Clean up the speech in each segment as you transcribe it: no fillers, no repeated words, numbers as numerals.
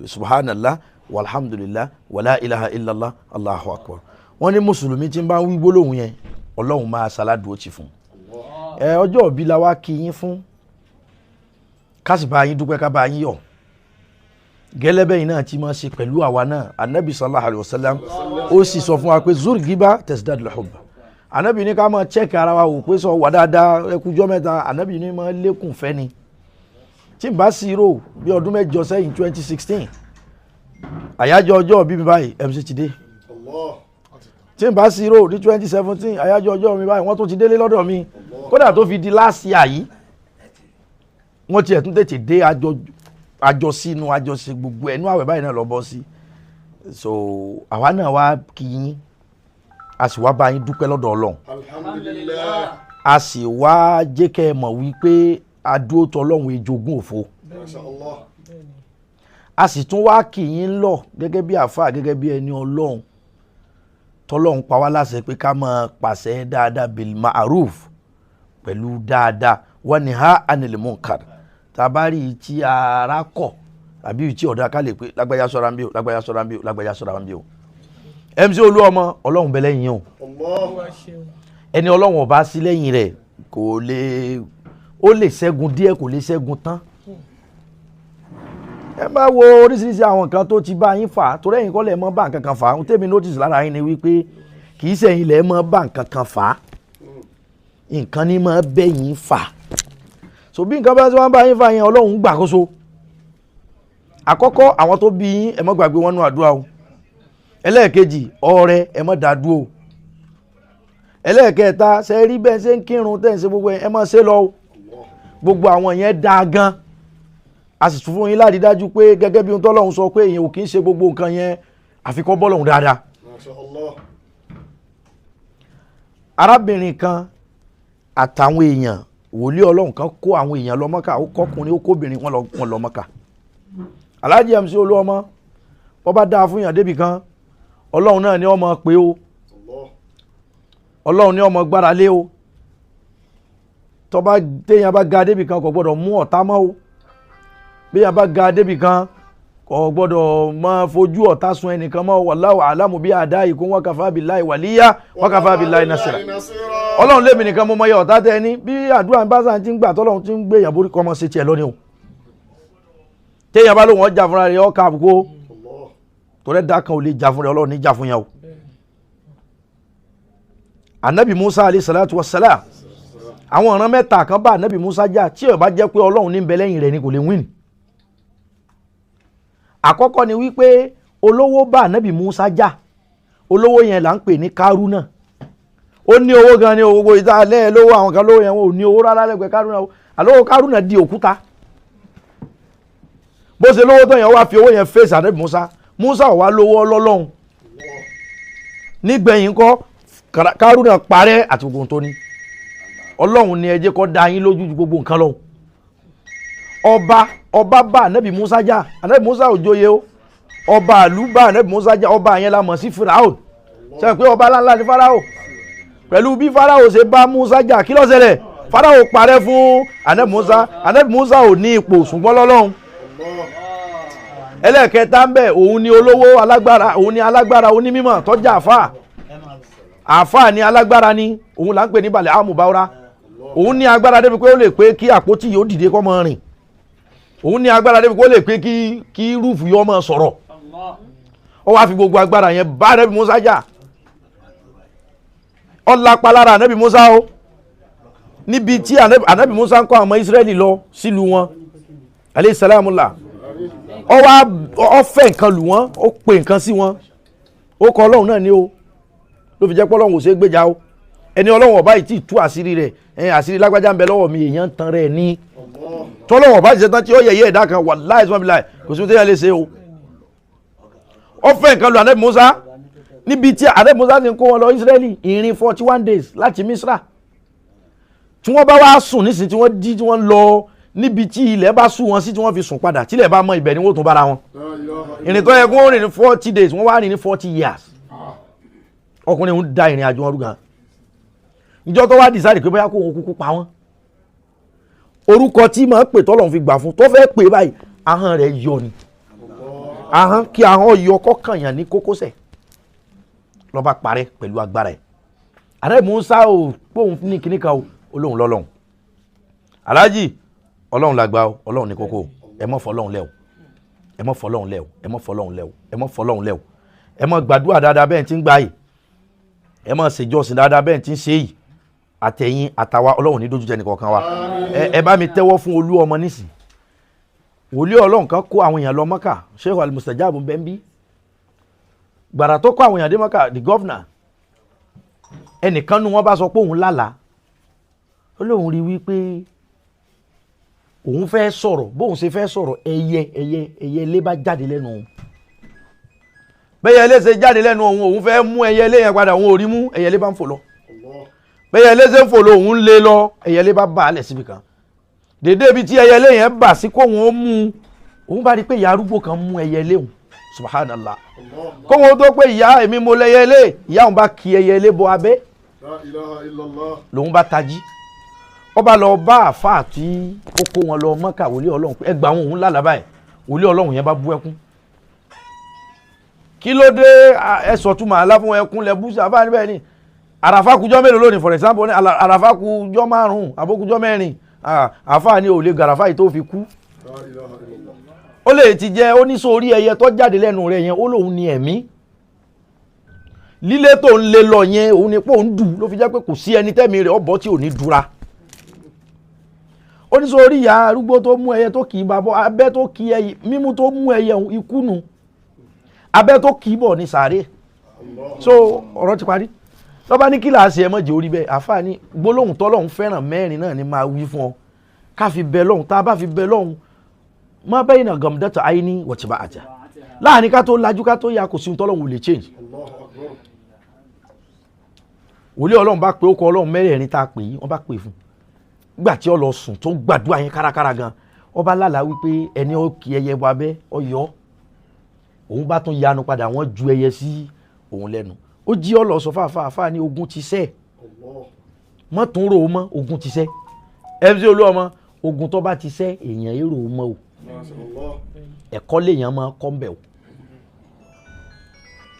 subhanallah walhamdulillah wala ilaha illallah allahu akbar. wọ́n ní mùsùlùmí tí ń bá ń wí gbólóhùn yẹn ọlọ́run máa ṣaládùú ó ti fún ọjọ́ òbí la wá kí yín fún kásì bá yín dúpẹ́ ká bá yín yọ̀ gẹ́lẹ́bẹ̀ yìí náà ti máa ṣe pẹ̀lú àwa náà anabi sallallahu alayhi wa sallam ó sì sọ fún wa pé zur giba tasdad al-hubba anabi ní ká máa check ara wa wò pé sọ wà dáadáa ẹkùjọ́ mẹ́ta anabi ní máa lékùn fẹ́ ni tí n bá sí rò bí ọdún mẹ́jọ sẹ́yìn 2016 àyájọ́ ọjọ́ bí mi báyìí MC ti dé tí n bá sí rò ní 2017 àyájọ́ ọjọ́ mi báyìí wọ́n tún ti délé lọ́dọ̀ mi kódà tó fi di last year yìí wọ́n tiẹ̀ tún tètè dé àjọsínú àjọṣe gbogbo ẹnu àwẹ̀ báyìí náà lọ bọ́ sí so àwa náà wá kí yín a sì wá bá yín dúpẹ́ lọ́dọ̀ Ọlọ́run alhamdulillah a sì wá jẹ́ kẹ́ ẹ mọ̀ wípé adúró tọ Ọlọ́run ejogún òfo a sì tún wá kí yín lọ gẹ́gẹ́ bí àfáà gẹ́gẹ́ bí ẹni Ọlọ́run tọ́lọ́run pa wá láṣẹ pé ká máa pàṣẹ dáadáa bil ma'ruf pẹ̀lú dáadáa wa niha anil munkar tabari tí ara kọ̀ àbí tí ọ̀dà ká lè pé lágbájá sọ́ra ń bí o lágbájá sọ́ra ń bí o lágbájá sọ́ra ń bí o MC Oluomo Ọlọ́run bẹ lẹ́yìn o ẹni Ọlọ́run ọba sí lẹ́yìn rẹ̀ kò lè ó lè ṣẹ́gun díẹ̀ kò lè ṣẹ́gun tán ẹ máa wo oríṣiríṣi àwọn nǹkan tó ti bá yín fà torí ẹ̀yin kọ́ lẹ̀ mọ́ bá nǹkan kan fà á tèmi notice lára yín ni wípé kì í ṣẹ̀yin lẹ̀ mọ́ bá nǹkan kan fà á nǹkan ní mọ́ bẹ́yìn fà so bí nǹkan bá ti wọ́n bá yín fà yẹn Ọlọ́run gbàkóso àkọ́kọ́ àwọn tó bí yín ẹ má gbàgbé wọn nú àdúrà o ẹlẹ́ẹ̀kejì ọrẹ ẹ má dàdú o ẹlẹ́ẹ̀kẹta ṣe rí bẹ́ẹ̀ ṣe ń kírun tẹ̀ ń ṣe gbogbo ẹ má ṣe lọ o gbogbo àwọn yẹn dáa gan a sì tún fún yín láti dájú pé gẹ́gẹ́ bí ohun tọ́lọ́run sọ pé èèyàn ò kì í ṣe gbogbo nǹkan yẹn àfikọ́ bọ́lọ́run dáadáa. arábìnrin kan àtàwọn èèyàn wòlíì Ọlọ́run kan kó àwọn èèyàn lọ Mọ́kà ó kọkùnrin ó kóbìnrin wọn lọ Mọ́kà. Alhaji MC Oluomo wọ́n bá dáa fún yàn débì kan Ọlọ́run náà ni ó máa pè o Ọlọ́run ni ó máa gbára lé o tọ́ba téèyàn bá ga débì kan kò gbọ́dọ̀ mú ọ̀tá mọ́ o bí yàn bá ga débì kan kò gbọ́dọ̀ máa fojú ọ̀tá sun ẹnìkan mọ́ wallahu a'lamu bí a'da'ikum wa kafa billahi waliya wa kafa billahi nasira Ọlọ́run lèmi nìkan mo mọ iye ọ̀tá tẹ́ ẹni bí àdúrà bá sàn ti ń gbà tọ́lọ́run ti ń gbé èèyàn borí kọ́ mọ́ sí tiẹ̀ lónìí o téèyàn bá lóun ọjà fúnra rẹ̀ ọkà àbùkù torí ẹ̀dá kan ò lè jà fún rẹ̀ Ọlọ́run ní jà fún yẹn o. Anabi Musa alayhi salatu wa salam àwọn ọ̀ràn mẹ́ta kan bá Anabi Musa jà tí ó bá jẹ́ pé Ọlọ́run ní ń bẹ lẹ́yìn rẹ̀ ni kò lè win. Àkọ́kọ́ ni wípé olówó bá Anabi Musa jà olówó yẹn là ń pè ní Kárúnà ó ní owó gan ni owó ìta lẹ́ẹ̀ lówó àwọn kan lówó yẹn wọn ò ní owó rárá lẹ́gbẹ̀ẹ́ Kárúnà àlówó Kárúnà di òkúta bó ṣe lówó tó yẹn wá fi owó yẹn fèsì Anabi Musa ò wá lówó ọlọ́lọ́hun nígbẹ̀yìn kọ́ Kárúnà parẹ́ àti gbogbo tó ní Ọlọ́run ni ẹ jẹ́ kó dá yín lójú ju gbogbo nǹkan lọ ọba bá Anabi Musa jà Anabi Musa ò joyè o ọba àlú bá Anabi Musa jà ọba yẹn la mọ̀ sí Fáráò ṣe pé ọba ńláńlá ni Fáráò pẹ̀lú bí Fáráò ṣe bá Musa jà kí ló ṣẹlẹ̀ Fáráò parẹ́ fún Anabi Musa ò ní ipò ṣùgbọ́n lọ́lọ́run ẹlẹ́ẹ̀kẹta ń bẹ̀ òun ni olówó alágbára òun ni alágbára onímímọ̀ tọ́jà àfáà ni alágbára ni òun là ń pè ní balẹ̀ àmùbáwọ́rá òun ní agbára débi pé ó lè pé kí àpótí yóò dìde kó máa rìn òun ní agbára débi pé ó lè pé kí rúùfù yóò máa sọ̀rọ̀ ó wá fi gbogbo agbára yẹn bá Ànábì Musa jà ó lápá lára Ànábì Musa o níbi tí Ànábì Musa ń kọ́ àwọn Ísírẹ́lì lọ sílùú wọn alayhi salamullah ó fẹ́ nǹkan lù wọ́n ó pè nǹkan sí wọn ó kọ Ọlọ́run náà ni o ló fi jẹ́ pé Ọlọ́run ò ṣe é gbéjà o ẹni Ọlọ́run ọba yìí tí tú àṣírí rẹ̀ àṣírí lágbájá ń bẹ lọ́wọ́ mi èèyàn ń tan rẹ̀ ní tọ́lọ́run ọba ṣe tán tí ó yẹ̀yẹ́ ẹ̀dá kan wallahi ismaila kò sí téèyàn lè ṣe o ó fẹ́ nǹkan lu Ànábì Musa níbi tí Ànábì Musa ti ń kó wọn lọ Ísírẹ́lì ìrìn 41 days láti Misra tí wọ́n bá wá sùn nísìnyí tí wọ́n jí tí wọ́n lọ níbi tí ilẹ̀ bá sú wọn sí tí wọ́n fi sùn padà tí ilẹ̀ bá mọ́ ibẹ̀ ni wọ́n tún bára wọn ìrìn tó yẹ kó rìn ní 40 days wọ́n wá rìn ní 40 years ọkùnrin ń da ìrìn àjò wọn rúgan ìjọ tó wá decide pé bóyá kó wọn kúkú pa wọn orúkọ tí máa pè tọ́lọ́run fi gbà fún tó fẹ́ pè báyìí ahọ́n rẹ̀ yọ ni ahọ́n kí ahọ́n yọ kọ́kàn yàn ní kókósẹ̀ lọ́ba parẹ́ pẹ̀lú agbára ẹ̀. ààrẹ Musa ò pòun ní kíní kan olóhùn lọ́lọ́hùn aláàjì ọlọ́run làgbà o ọlọ́run ní kókó ẹ mọ́ fọlọ́run lẹ́ o ẹ mọ́ fọlọ́run lẹ́ o ẹ mọ́ fọlọ́run lẹ́ o ẹ mọ́ fọlọ́run lẹ́ o ẹ mọ́ gbàdúrà dáadáa bẹ́ẹ̀ tí ń gbà yìí ẹ mọ́ ṣèjọsìn dáadáa bẹ́ẹ̀ tí ń ṣe yìí àtẹ̀yìn àtàwa ọlọ́run ní dójú tẹ nìkọ̀ọ̀kan wa ẹ bá mi tẹ́wọ́ fún Olúọmọ nísìn wòlíì ọlọ́run kan kó àwọn èèyàn lọ Mọ́kà Sheikh al-Mustajabu bẹ́ńbí gbàrà tó kó àwọn èèyàn dé Mọ́kà the governor ẹnìkan nu wọn bá sọ pé òun lálàá ó lóun rí wípé òun fẹ́ sọ̀rọ̀ bóun ṣe fẹ́ sọ̀rọ̀ ẹyẹ ilé bá jáde lẹ́nu òun bẹ́yẹ ilé ṣe jáde lẹ́nu òun fẹ́ mú ẹyẹ ilé yẹn padà òun ò rí mú ẹyẹ ilé bá ń fò lọ bẹ́yẹ ilé ṣe ń fò lọ òun lé lọ ẹyẹ ilé bá bá a lẹ̀ síbi kan dédé ibi tí ẹyẹ ilé yẹn bà sí kó wọn mú òun bá rí pé ìyá arúgbó kan mú ẹyẹ ilé òun subhanallah kó wọn tó pé ìyá èmi mo lẹyẹ ilé ìyá òun bá kí ẹyẹ ilé bọ abẹ́ lòun bá tají ọba lọ bá àfáà tí ó kó wọn lọ Mọ́kà wòlíì ọlọ́run pé ẹgbàá wọn òun lálàá báyìí wòlíì ọlọ́run yẹn bá bú ẹkún kí ló dé ẹsọ túmọ̀ aláfún ẹkún lẹ bú sí àfáà níbẹ̀ ni àràfà kújọ́ mélòó lónìí for example ní àràfà kújọ́ 5 àbókújọ́ 4 àfáà ní òòlè gàràfà yìí tó fi kú ó lè ti jẹ́ oníṣòrí ẹyẹ tó jáde lẹ́nu rẹ̀ yẹn ó lóun ní ẹ̀mí lílé tó ń lé lọ yẹn òun ni pé òun dù ló fi jẹ́ pé kò sí ẹni tẹ́mi rẹ̀ ọ̀bọ tí ò ní dúra oníṣòrí ìyá arúgbó tó mú ẹyẹ tó kì í babọ abẹ́ tó kì í ẹyẹ mímú tó mú ẹyẹ ikú nù abẹ́ tó kì í bọ̀ ní sàárè so ọ̀rọ̀ ti parí lọ́ba ní kí làásì ẹ mọ̀jẹ̀ orí bẹ́ẹ̀ àfààní gbólóhùn tọ́lọ́hún fẹ́ràn mẹ́rin náà ni máa wí fún ọ ká fi bẹ lọ́hùn tá a bá fi bẹ lọ́hùn má bẹ́yìn náà gàmùdẹ́tà àìní wọ̀tìbá àjà láàrin ká tó lajú ká tó ya kò sí tọ́lọ́hún lè change wòlíì ọlọ́run bá pé ó kọ ọlọ́run mẹ́rẹ̀ẹ̀rin tá a pè yí wọ́n bá pè fún gbà tí ó lọ sùn tó gbàdúrà yẹn kárakára gan ọba lálàá wípé ẹni ó kí ẹyẹ bọ abẹ́ ọyọ́ òun bá tún yanu padà wọ́n ju ẹyẹ sí òun lẹ́nu ó jí ọ lọ sọ fáfáfá ní ogun ti sẹ́ mọ́ tún rò ó mọ́ ogun ti sẹ́ MC Oluomo ogun tó bá ti sẹ́ èèyàn èrò ó mọ́ o ẹ̀kọ́ lèèyàn máa kọ́ mbẹ̀ o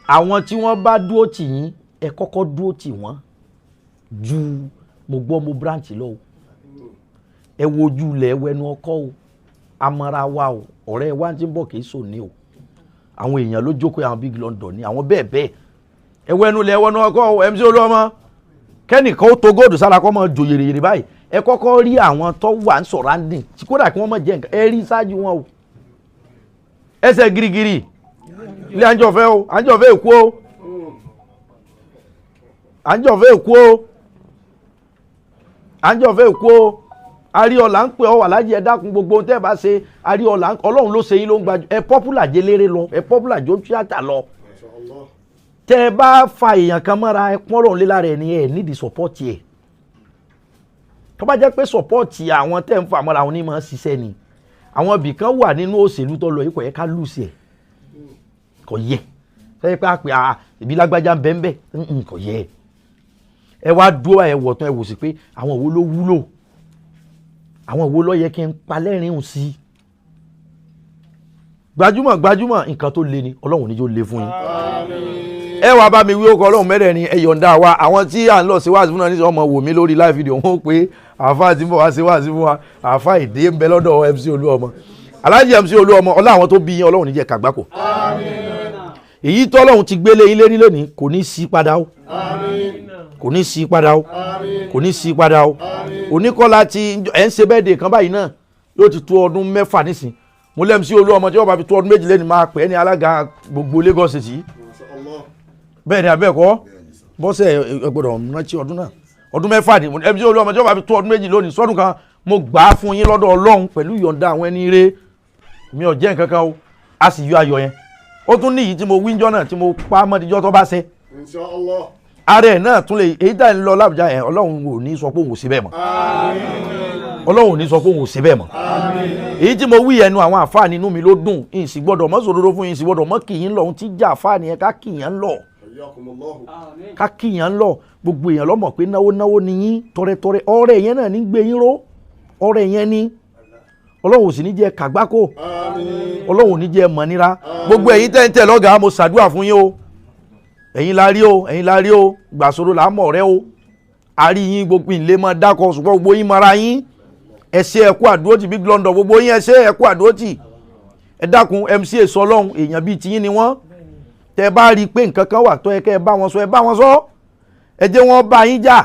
àwọn tí wọ́n bá dúró tì yín ẹ kọ́kọ́ dúró tì wọ́n ju mo gbọ́ mo branch lọ o ẹ wojú lẹ̀ wẹnu ọkọ o amara wa o ọ̀rẹ́ wa ti ń bọ̀ kìí sò ní o àwọn èèyàn ló jókòó àwọn big London ní àwọn bẹ́ẹ̀ bẹ́ẹ̀ ẹ wẹnu lẹ̀ wẹnu ọkọ o MC Oluomo kẹ́nìkan ó to góòdù sára kọ́ mọ́ jòyèrè báyìí ẹ kọ́kọ́ rí àwọn tó wà ń surrounding tí kódà kí wọ́n mọ̀ jẹ́ nǹkan ẹ rí ṣáájú wọn o ẹsẹ̀ girigiri ilé àjọfẹ́ o àjọfẹ́ èkó o àjọfẹ́ èkó o àjọfẹ́ èkó o àríọ̀là ń pè ọ́ wà lájẹ́ ẹ dákun gbogbo tẹ́ ẹ bá ṣe àríọ̀là ọlọ́run ló ṣe yín ló ń gbajú ẹ pọ́pùlà jẹ́ léré lọ ẹ pọ́pùlà jó tíátà lọ tẹ́ ẹ bá fa èèyàn kan mọ́ra ẹ pọ́n lọ́run lé lára ẹ ní ẹ nídìí sọ́pọ́ọ̀tì ẹ̀ tó bá jẹ́ pé sọ́pọ́ọ̀tì àwọn tẹ́ ń fa mọ́ra àwọn onímọ̀ ṣiṣẹ́ ni àwọn ibì kan wà nínú òṣèlú tó lọ yìí kò yẹ ká lùsì ẹ̀ kò yẹ fẹ́ pé àpè ìbí lágbájá ń bẹ́ẹ̀ kò yẹ ẹ wá dúró ẹ wọ̀ tán ẹ wò sí pé àwọn wo ló wúlò àwọn wo ló yẹ kí n pa lẹ́rìn-ín sí gbajúmọ̀ nǹkan tó le ni ọlọ́run níjó le fún yín ẹ wá bá mi wí ọkọ ọlọ́run mẹ́rẹ̀ẹ̀rin ẹ yọ̀ǹda wa àwọn tí à ń lọ sí wáàsí fún náà níṣẹ́ ọmọ wò mí lórí live video wọn ó pé àáfà tí ń bọ̀ wá sí wáàsí fún wa àáfà èdè ń bẹ lọ́dọ̀ MC Oluomo aláàjì MC Oluomo ọlá àwọn tó bí yín ọlọ́run níjẹ́ kàgbákò èyí tọ́lọ́run ti gbélé ilé ní lónìí kò ní sí padà o kò ní sí padà o kò ní sí padà o oníkọ́lá ti ẹ̀ ń ṣe bẹ́ẹ̀dẹ̀ kan báyìí náà yóò ti tó ọdún 6 nísìn mo lẹ́ MC Oluomo tí wọ́n bá fi tó ọdún 2 lẹ́ni máa pẹ́ ní alága gbogbo Lagos City bẹ́ẹ̀ ni abẹ́ẹ̀kọ́ bọ́sẹ̀ gbọ́dọ̀ rántí ọdún náà ọdún 6 ni MC Oluomo tí wọ́n bá fi tó ọdún 2 lónìí sọ́dún kan mo gbà á fún yín lọ́dọ̀ Ọlọ́run pẹ̀lú ìyọ̀ǹda àwọn ẹni rere mi ò jẹ́ nǹkan kan o a sì yọ ayọ̀ yẹn ó tún ní èyí tí mo wíńjọ́ náà tí mo pa mọ́díjọ́ tó bá ṣe ààrẹ náà tún lè èyí tá ń lọ lábùjá yẹn Ọlọ́run ò ní sọ pé òun ò sí bẹ́ẹ̀ mọ́ Ọlọ́run ò ní sọ pé òun ò sí bẹ́ẹ̀ mọ́ èyí tí mo wí ẹnu àwọn àfáàní inú mi ló dùn ìyìn sì gbọ́dọ̀ mọ́ sòdodo fún yín sì gbọ́dọ̀ mọ́ kìyìn lọ ohun tí jà àfáàní yẹn ká kìyàn lọ ká kìyàn lọ gbogbo èèyàn lọ́mọ̀ pé náwó ni yín tọrẹtọrẹ ọrẹ yẹn náà ní gbé yín ró ọrẹ yẹn ní ọlọ́run ò sì ní jẹ́ kàgbákò ọlọ́run ò ní jẹ́ mọ̀nira gbogbo ẹ̀yin tẹ́ ń tẹ̀ lọ́gàá mo ṣàdúrà fún yín o ẹ̀yin la rí o gbàsóró là á mọ̀ rẹ́ o àrí yín gbogbo ìlé máa dákọ̀ ṣùgbọ́n gbogbo yín mara yín ẹ ṣé ẹ kú àdúrótì Big London gbogbo yín ẹ ṣé ẹ kú àdúrótì ẹ dákun MC èso ọlọ́run èèyàn bíi tiyín ni wọ́n tẹ́ bá rí i pé nǹkan kan wà tó yẹ kẹ́ ẹ bá wọn sọ ẹ bá wọn sọ ẹ jẹ́ wọ́n bá yín jà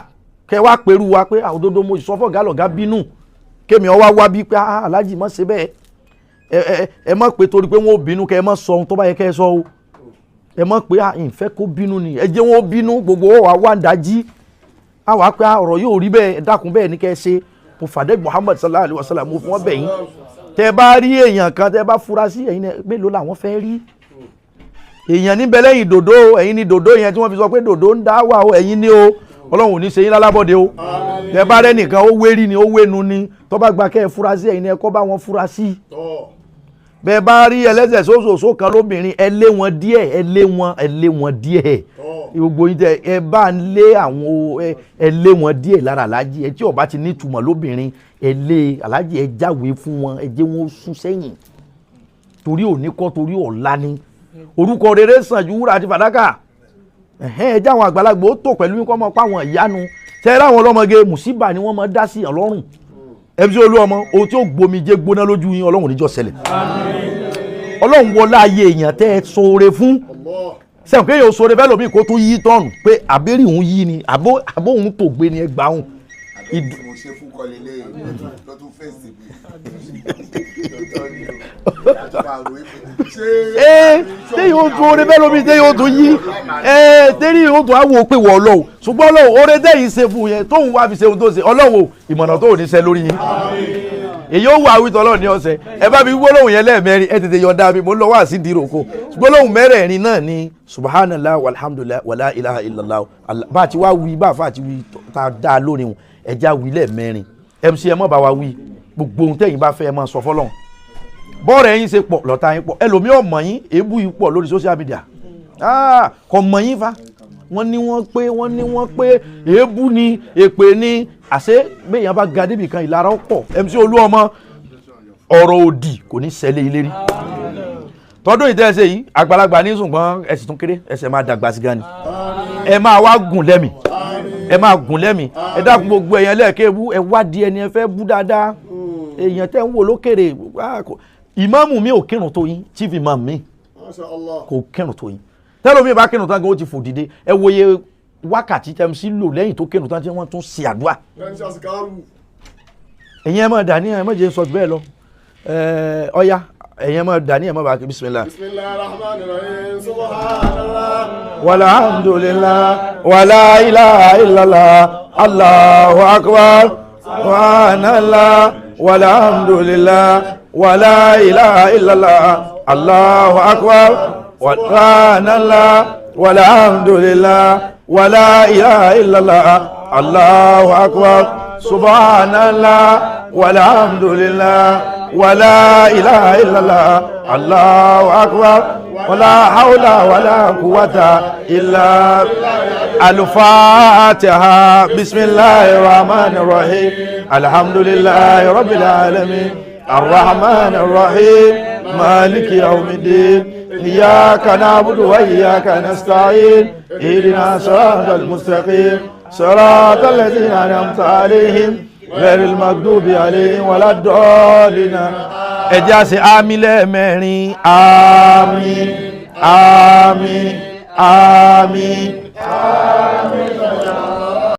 kẹ́ wá pẹ̀lú wa pé òdodo mo sọ fọ́ gálọ̀gá bínú kémi ọwá wá bí pé aláàjì má ṣe bẹ́ẹ̀ ẹ má pé torí pé wọ́n ó bínú kẹ́ ẹ má sọ ohun tó bá yẹ kẹ́ ẹ sọ o ẹ má pé ìfẹ́ kó bínú ni ẹ jẹ́ wọ́n bínú gbogbo wa wá ń dájí àwa pé ọ̀rọ̀ yóò rí bẹ́ẹ̀ ẹ dákun bẹ́ẹ̀ ní kẹ́ ẹ ṣe mo fàdé Muhammad sallallahu alayhi wa sallam mo fún wọn bẹ̀yìn tẹ́ bá rí èèyàn kan tẹ́ bá fura sí ẹ̀yin mélòó làwọn fẹ́ rí èèyàn níbẹ̀ lẹ́yìn dòdó ẹ̀yin ni dòdó yẹn tí wọ́n fi sọ pé dòdó ń dá wà o ẹ̀yin ni o ọlọ́run ò ní ṣe yín lálábọ̀dé o tẹ́ bá rẹ́ nìkan ó wérí ni ó wénu ni tó bá gba kẹ́ ẹ fura sí ẹ̀yin ni ẹ kọ́ bá wọn fura sí bẹ́ẹ̀ bá rí ẹlẹ́sẹ̀ sóṣooṣo kan lóbìnrin ẹ lé wọn díẹ̀ gbogbo yín tẹ ẹ bá ń lé àwọn ẹ lé wọn díẹ̀ lára aláàjì ẹ tí ó bá ti nítumọ̀ lóbìnrin ẹ lé aláàjì ẹ jáwèé fún wọn ẹ jẹ́ wọn sún sẹ́yìn torí òní kọ́ torí ọ̀la ni orúkọ rere sàn ju wúrà àti fàdákà ẹ jẹ́ àwọn àgbàlagbà ó tò pẹ̀lú kọ́ mọ́ pa àwọn ìyanu tẹ́ láwọn ọlọ́mọge mùsíbà ni wọ́n máa dá sí ọlọ́run MC Oluomo ohun tí ó gbomijé gbóná lójú yín ọlọ́run níjọ́ ṣẹlẹ̀ ọlọ́run wọlé ayé èèyàn tẹ́ ẹ sóore fún sẹ́wọ̀n kéèyàn sóore bẹ́ẹ̀ lómi kó tún yí tọ́nù pé àbẹ́rì òun yí ni àbó òun tó gbé ni ẹ gbà òun. mo ṣe fún kọlẹ́lẹ́ lọ́tún fèsì mi téyìn ó tún oore bẹ́ẹ̀ lómi téyìn ó tún yí téyìn ó tún á wò pé wọ́ ọlọ́run ṣùgbọ́n ọlọ́run oore tẹ́yìn ṣe fún yẹn tóun wá fi ṣe ohun tó ṣe ọlọ́run ìmọ̀nà tó ò ní ṣe lórí yín èyí ó wà àwítọ́ ọlọ́run ní ọ̀sẹ̀ ẹ bá mi gbólóhùn yẹn lẹ́ẹ̀mẹ́rin ẹ tètè yọ̀ǹda mi mo ń lọ wá sí ìdíròkọ gbólóhùn mẹ́rẹ̀ẹ̀rin náà ni subhanallah walhamdulillah wala ilaha illallah bá a ti wá wí bá a fà ti wí ta dá lórí wọn ẹ já wí lẹ́ẹ̀mẹ́rin MC ẹ mọ́ bá wa wí gbogbo ohun tẹ́yìn bá fẹ́ ẹ máa sọ fọ́lọ́run bọ́ọ̀rọ̀ ẹ̀yin ṣe pọ̀ lọ́ta yín pọ̀ ẹlòmíì ọ̀mọ̀ yín èébú yín pọ̀ lórí social media kò mọ̀ yín fa wọ́n ní wọ́n pé èébú ni èpè ni àṣé béèyàn bá ga débi kan ìlara pọ̀ MC Oluomo ọ̀rọ̀ òdì kò ní ṣẹlẹ̀ ilé rí tọdún ìtẹ́ẹ̀ṣẹ̀ yìí àgbàlagbà ní ṣùgbọ́n ẹ̀sìn tún kéré ẹsẹ̀ máa dàgbà sí gan ni ẹ máa wá gùn lẹ́mì ẹ dákun gbogbo ẹ̀yàn lẹ́ẹ̀kẹ́ bú ẹ wádìí ẹni ẹ fẹ́ bú dáadáa èèyàn tẹ́ ń wò lókèrè ìmáàmù mi ò kírun tó yín chief imam mi kò kírun tó yín tẹ́lọ̀ mi bá kírun tán gan ó ti fò dìde ẹ wòye wákàtí tẹ́m sí lò lẹ́yìn tó kírun tán tí wọ́n tún ṣe àdúrà ẹ̀yin ẹ máa dání ẹ máa jẹ́ sọ bẹ́ẹ̀ lọ ọ̀ya ẹ̀yin ẹ máa dání ẹ máa bá kí bismillah walhamdulillah wala ilaha illallah allahu akbar subhanallah walhamdulillah wala ilaha illallah allahu akbar subhanallah walhamdulillah wala ilaha illallah allahu akbar subhanallah walhamdulillah wala ilaha illallah allahu akbar wala hawla wala quwwata illa al-fatiha bismillahir rahmanir rahim alhamdulillahi rabbil alamin arrahmanir rahim maliki yawmiddin iyyaka na'budu wa iyyaka nasta'in ihdina siratal mustaqim siratal ladzina an'amta alaihim ghayril maghdubi alaihim waladdallin ẹ jẹ́ á ṣe àmín lẹ́ẹ̀mẹ́rin àmín àmín àmín.